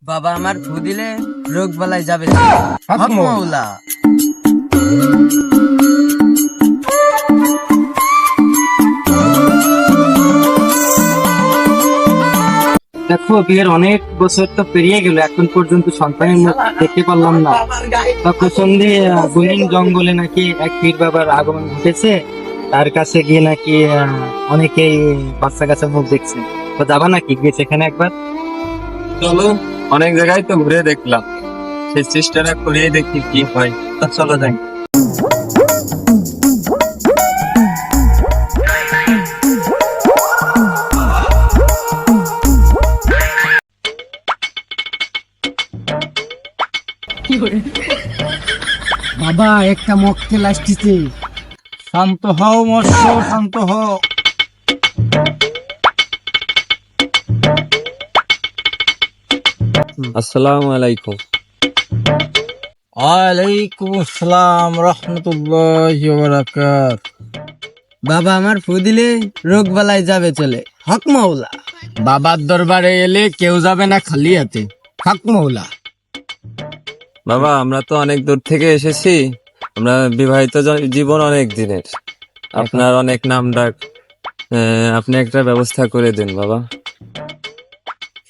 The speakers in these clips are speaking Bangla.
বাবা আমার ফু দিলে রোগ বালাই যাবে হক মাওলা। দেখো, বিয়ের অনেক বছর তো পেরিয়ে গেল, এখন পর্যন্ত সন্তানের মুখ দেখতে পারলাম না। প্রচন্ডে গহীন জঙ্গলে নাকি এক পীর বাবার আগমন ঘটেছে, তার কাছে গিয়ে নাকি অনেকেই বাচ্চা কাচ্চা মুখ দেখছে। তো যাবা নাকি গিয়ে সেখানে একবার? চলো, অনেক জায়গায় তো ঘুরে দেখলাম, সেই চেষ্টাটা করে দেখি কি হয়। চলো যাই। বাবা, একটা মক্কেল আসতেছে। শান্ত হও মৎস্য, শান্ত হও। আসসালামু আলাইকুম। ওয়ালাইকুম আসসালাম রাহমাতুল্লাহি ওয়া বারাকাতুহু। বাবা আমার ফু দিলে রোগ বালাই যাবে চলে হক মাওলা। বাবার দরবারে এলে কেউ যাবে না খালি হাতে, হক মাওলা। বাবা, আমরা তো অনেক দূর থেকে এসেছি, আমরা বিবাহিত জীবন অনেক দিনের, আপনার অনেক নাম ডাক, আপনি একটা ব্যবস্থা করে দিন বাবা।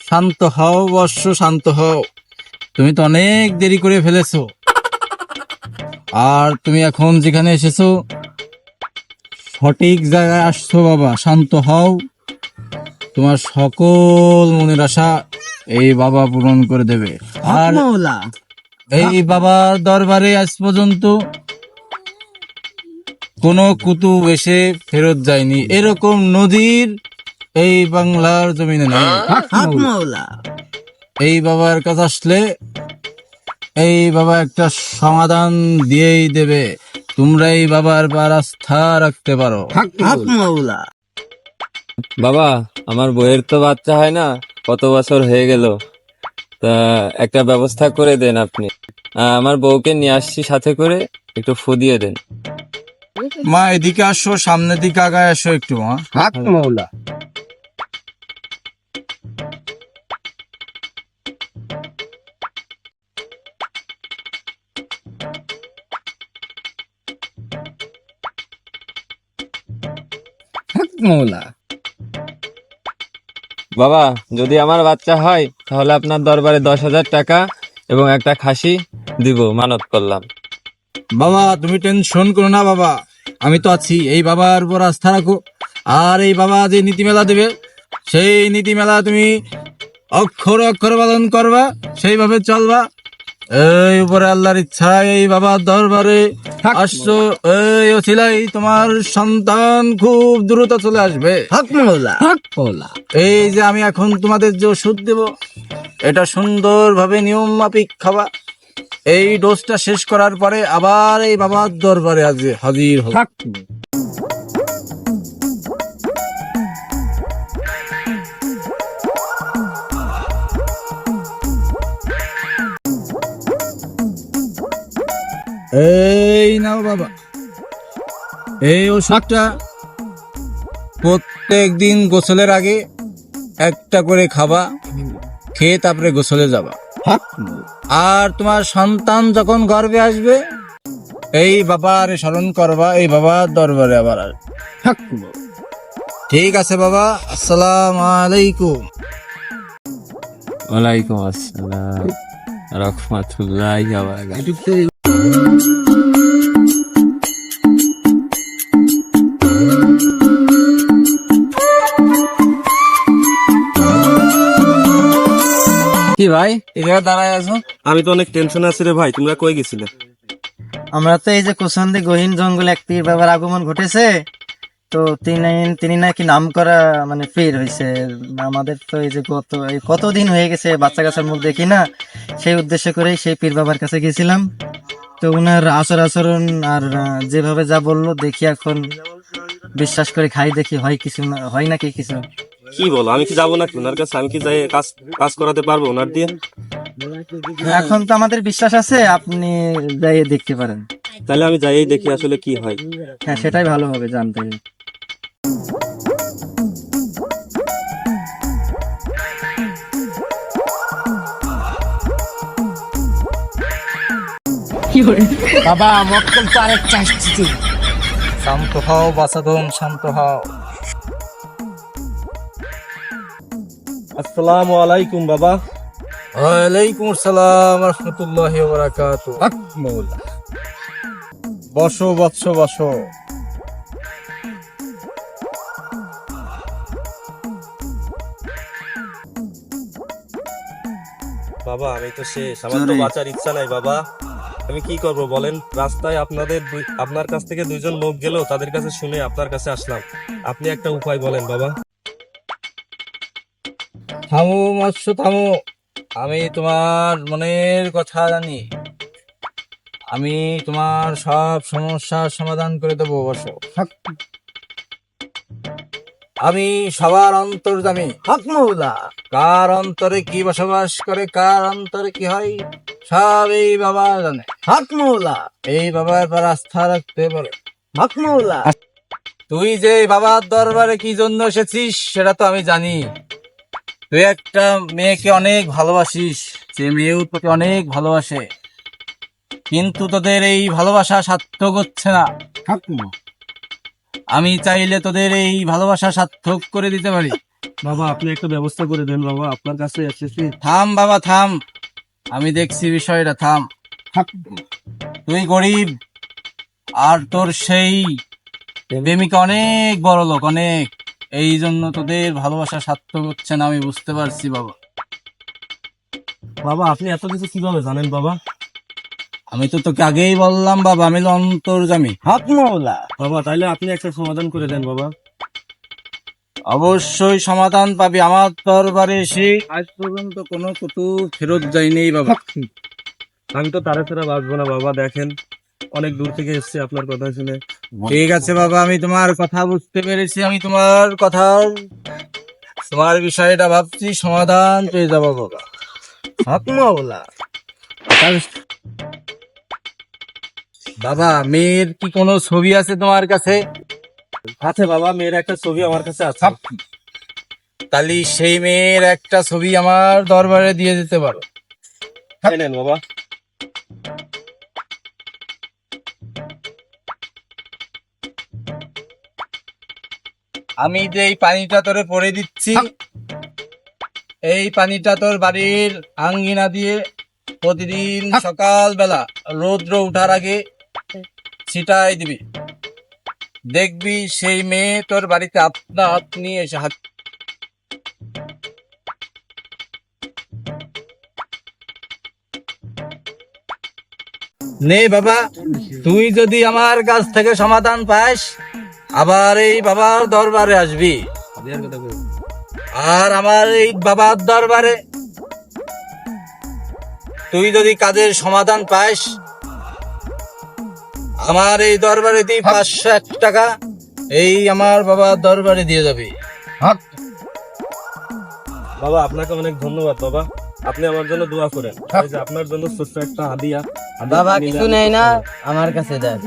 শান্ত হও বর্ষ, শান্ত হও। তুমি তো অনেক দেরি করে ফেলেছো, আর তুমি এখন যেখানে এসেছো সঠিক জায়গায় আসছো। বাবা শান্ত হও, তোমার সকল মনের আশা এই বাবা পূরণ করে দেবে। আর মাওলা এই বাবার দরবারে আজ পর্যন্ত কোনো কুতুব এসে ফেরত যায়নি, এরকম নদীর এই বাংলার জমিনে নেই। হক মাওলা। এই বাবার কাছে আসলে এই বাবা একটা সমাধান দিয়েই দেবে, তোমরা এই বাবার পর আস্থা রাখতে পারো। হক মাওলা। বাবা, আমার বইয়ের তো বাচ্চা হয় না, কত বছর হয়ে গেল, তা একটা ব্যবস্থা করে দেন আপনি। আমার বউকে নিয়ে আসছি সাথে করে, একটু ফু দিয়ে দেন। মা এদিকে আসো, সামনের দিকে আগায় আসো একটু। মা হক মাওলা। হক মাওলা। বাবা, যদি আমার বাচ্চা হয় তাহলে আপনার দরবারে 10,000 টাকা এবং একটা খাসি দিব, মানত করলাম। বাবা তুমি টেনশন করো না বাবা, আমি তো আছি। এই বাবার উপর আস্থা রাখো, আর এই বাবা যে নীতিমেলা দেবে সেই নীতিমেলা তুমি অক্ষর অক্ষর পালন করবা, সেইভাবে চলবা। এই উপরে আল্লাহর ইচ্ছা এই বাবার দরবারে আসছো, এই ওসিলাই তোমার সন্তান খুব দ্রুত চলে আসবে। হক মাওলা। হক মাওলা। এই যে আমি এখন তোমাদের যে ওষুধ দেব, এটা সুন্দরভাবে নিয়ম মাফিক খাবা। এই ডোজটা শেষ করার পরে আবার এই বাবার দরবারে হাজির হবে। এই নাও বাবা, এই ওষুধটা প্রত্যেক দিন গোসলের আগে একটা করে খাবা, খেয়ে তারপরে গোসলে যাবা। আর তোমার সন্তান যখন গর্ভে আসবে এই বাবার স্মরণ করবা, এই বাবার দরবারে আবার আসবে। ঠিক আছে বাবা, আসসালামু আলাইকুম। ওয়ালাইকুম আসসালাম রাহমাতুল্লাহি ওয়া বারাকাতুহু। কি ভাই, এখানে দাঁড়ায় আছো? আমি তো অনেক টেনশনে আছি রে ভাই, তোমরা কই গেছিলে? আমরা তো এই যে কোসন্দি গহীন জঙ্গলে এক পীর বাবার আগমন ঘটেছে, তো তিনি নাকি নাম করা মানে পীর হয়েছে। আমাদের তো এই যে কতদিন হয়ে গেছে বাচ্চা কাচ্চার মুখ দেখি না, সেই উদ্দেশ্য করেই সেই পীর বাবার কাছে গেছিলাম। তো উনার আচরণ আর যেভাবে যা বললো দেখি এখন বিশ্বাস করে খাই, দেখি হয় কিছু না, হয় নাকি কিছু। কি বলো, আমি কি যাবো নাকি ওনার কাছে? আমি কি যাই কাজ কাজ করাতে পারবো ওনার দিয়ে? এখন তো আমাদের বিশ্বাস আছে, আপনি যাই দেখতে পারেন। তাহলে আমি যাই দেখি আসলে কি হয়। হ্যাঁ, সেটাই ভালো হবে জানতে। বাবা মক্কেল তো আরেক চাইছি। শান্ত হও বাসাধন, শান্ত হও। আসসালামু আলাইকুম বাবা। ওয়ালাইকুম আসসালাম রাহমাতুল্লাহি ওয়া বারাকাতুহু। হক মৌলা। বসো বৎস বসো। বাবা আমি তো শেষ, আমার তো বাঁচার ইচ্ছা নাই বাবা। আমি কি করব বলেন? রাস্তায় আপনার কাছ থেকে দুইজন লোক গেল, তাদের কাছে শুনে আপনার কাছে আসলাম। আপনি একটা উপায় বলেন বাবা। থামো মৎস্য থামো। আমি তোমার মনের কথা জানি। আমি তোমার সব সমস্যার সমাধান করে দেবো। বসো। আমি সবার অন্তর্যামী। হক মৌলা। কার অন্তরে কি বসবাস করে, কার অন্তরে কি হয়, সব এই বাবা জানে। হক মৌলা। এই বাবার পর আস্থা রাখতে পারো। হক মৌলা। তুই যে বাবার দরবারে কি জন্য এসেছিস সেটা তো আমি জানি। তুই একটা মেয়েকে অনেক ভালোবাসিস, যে মেয়েও তোকে অনেক ভালোবাসে, কিন্তু তোদের এই ভালোবাসা সার্থক হচ্ছে না। আমি চাইলে তোদের এই ভালোবাসা সার্থক করে দিতে পারি। বাবা আপনি একটা ব্যবস্থা করে দেন বাবা, আপনার কাছে এসেছি। থাম বাবা থাম, আমি দেখছি বিষয়টা। থাম। তুই গরিব, আর তোর সেই প্রেমিকা অনেক বড় লোক, অনেক। এই জন্য তোদের ভালোবাসা সার্থক হচ্ছে না, আমি বুঝতে পারছি বাবা। বাবা আপনি এত কিছু কিভাবে জানেন বাবা? আমি তো তোকে আগেই বললাম বাবা, আমি হলো অন্তর্যামী। হক মৌলা। বাবা তাইলে আপনি একটা সমাধান করে দেন বাবা। অবশ্যই সমাধান পাবি। আমার দরবারে এসে আজ পর্যন্ত কোনো কটু ফেরত যায়নি বাবা। আমি তো তারা ছাড়া বাঁচবো না বাবা। দেখেন অনেক দূর থেকে এসেছি আপনার কথা শুনে। ঠিক আছে বাবা, আমি তোমার কথা বুঝতে পেরেছি। আমি তোমার বিষয়টা ভাবছি, সমাধান পেয়ে যাবো বাবা। হক মৌলা। বাবা মেয়ের কি কোনো ছবি আছে তোমার কাছে? আছে বাবা, মেয়ের একটা ছবি আমার কাছে আছে। তাহলে সেই মেয়ের একটা ছবি আমার দরবারে দিয়ে দিতে পারো। এই নেন বাবা। আমি যে এই পানিটা তোরে পরে দিচ্ছি, এই পানিটা তোর বাড়ির আঙ্গিনা দিয়ে প্রতিদিন সকাল বেলা রৌদ্র উঠার আগে ছিটাই দিবি। দেখবি সেই মেয়ে তোর বাড়িতে আপনা আপনি এসে হাত। নে বাবা, তুই যদি আমার কাছ থেকে সমাধান পাস, আবার এই বাবার দরবারে আসবি। আর আমার এই বাবার দরবারে তুই যদি কাজের সমাধান পাস, আমার এই দরবারে দিই 501 টাকা, এই আমার বাবার দরবারে দিয়ে যাবি। বাবা আপনাকে অনেক ধন্যবাদ বাবা। আপনি আমার জন্য দোয়া করেন। এই যে আপনার জন্য ছোট্ট একটা হাদিয়া। বাবা কিছু নেই না, আমার কাছে দেন।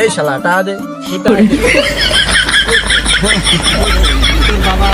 এই শালা টা দে। তোর বাবা